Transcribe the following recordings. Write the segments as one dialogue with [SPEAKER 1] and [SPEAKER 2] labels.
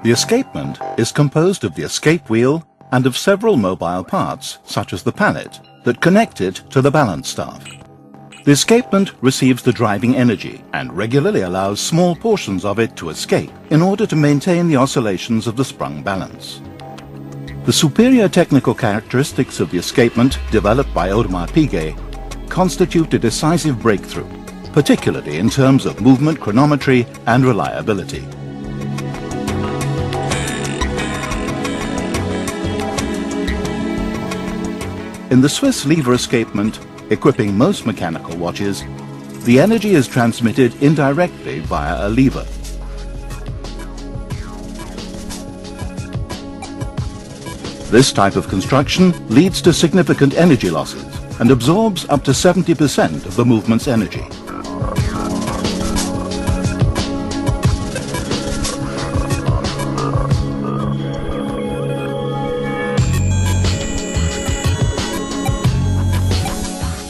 [SPEAKER 1] The escapement is composed of the escape wheel and of several mobile parts, such as the pallet, that connect it to the balance staff. The escapement receives the driving energy and regularly allows small portions of it to escape in order to maintain the oscillations of the sprung balance. The superior technical characteristics of the escapement developed by Audemars Piguet constitute a decisive breakthrough, particularly in terms of movement chronometry and reliability. In the Swiss lever escapement, equipping most mechanical watches, the energy is transmitted indirectly via a lever. This type of construction leads to significant energy losses and absorbs up to 70% of the movement's energy.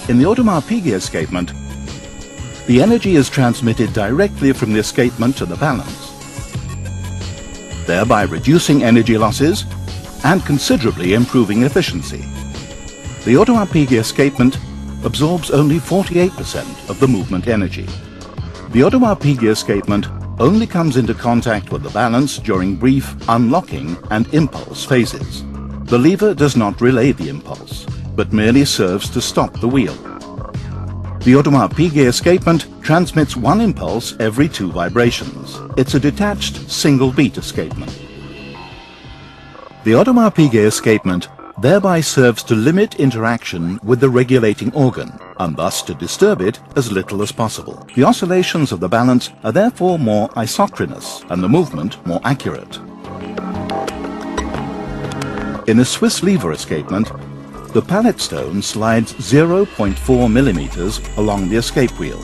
[SPEAKER 1] In the Audemars Piguet escapement, the energy is transmitted directly from the escapement to the balance, thereby reducing energy losses and considerably improving efficiency. The Audemars Piguet escapement absorbs only 48% of the movement energy. The Audemars Piguet escapement only comes into contact with the balance during brief unlocking and impulse phases. The lever does not relay the impulse, but merely serves to stop the wheel. The Audemars Piguet escapement transmits one impulse every 2 vibrations. It's a detached single-beat escapement. The Audemars Piguet escapement thereby serves to limit interaction with the regulating organ, and thus to disturb it as little as possible. The oscillations of the balance are therefore more isochronous and the movement more accurate. In a Swiss lever escapement, the pallet stone slides 0.4 millimeters along the escape wheel.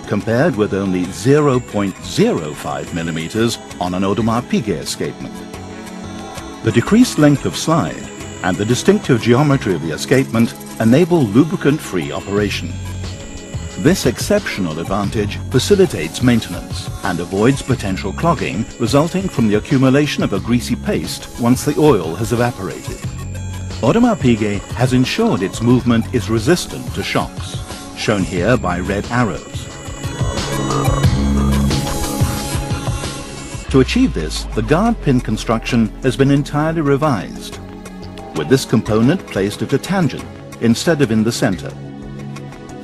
[SPEAKER 1] Compared with only 0.05 millimeters on an Audemars Piguet escapement. The decreased length of slide and the distinctive geometry of the escapement enable lubricant-free operation. This exceptional advantage facilitates maintenance and avoids potential clogging resulting from the accumulation of a greasy paste once the oil has evaporated. Audemars Piguet has ensured its movement is resistant to shocks, shown here by red arrows. To achieve this, the guard pin construction has been entirely revised, with this component placed at a tangent instead of in the center.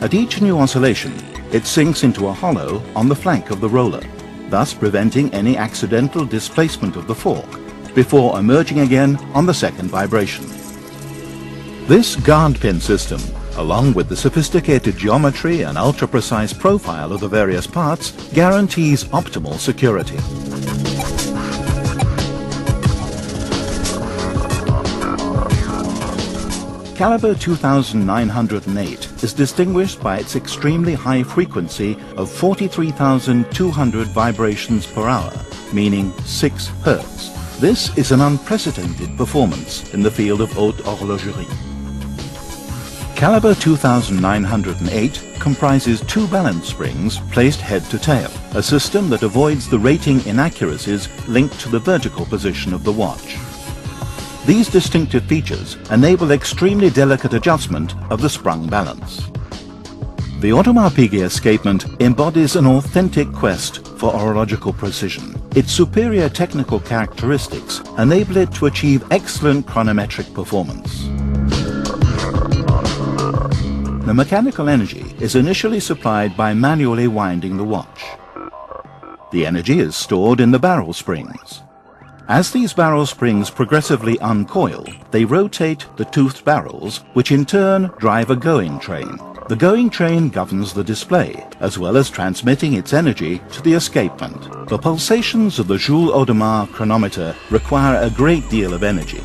[SPEAKER 1] At each new oscillation, it sinks into a hollow on the flank of the roller, thus preventing any accidental displacement of the fork, before emerging again on the second vibration. This guard pin system, along with the sophisticated geometry and ultra-precise profile of the various parts, guarantees optimal security. Caliber 2908 is distinguished by its extremely high frequency of 43,200 vibrations per hour, meaning 6 Hz. This is an unprecedented performance in the field of haute horlogerie. Caliber 2908 comprises 2 balance springs placed head to tail, a system that avoids the rating inaccuracies linked to the vertical position of the watch. These distinctive features enable extremely delicate adjustment of the sprung balance. The Audemars Piguet escapement embodies an authentic quest for horological precision. Its superior technical characteristics enable it to achieve excellent chronometric performance. The mechanical energy is initially supplied by manually winding the watch. The energy is stored in the barrel springs. As these barrel springs progressively uncoil, they rotate the toothed barrels, which in turn drive a going train. The going train governs the display, as well as transmitting its energy to the escapement. The pulsations of the Jules Audemars chronometer require a great deal of energy.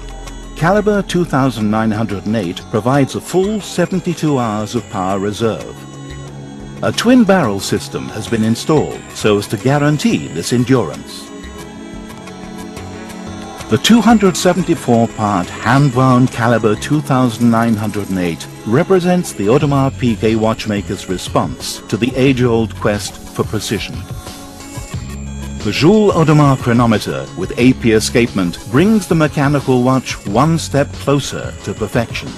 [SPEAKER 1] Caliber 2908 provides a full 72 hours of power reserve. A twin barrel system has been installed so as to guarantee this endurance. The 274-part hand-wound caliber 2908 represents the Audemars Piguet watchmaker's response to the age-old quest for precision. The Jules Audemars Chronometer with AP Escapement brings the mechanical watch one step closer to perfection.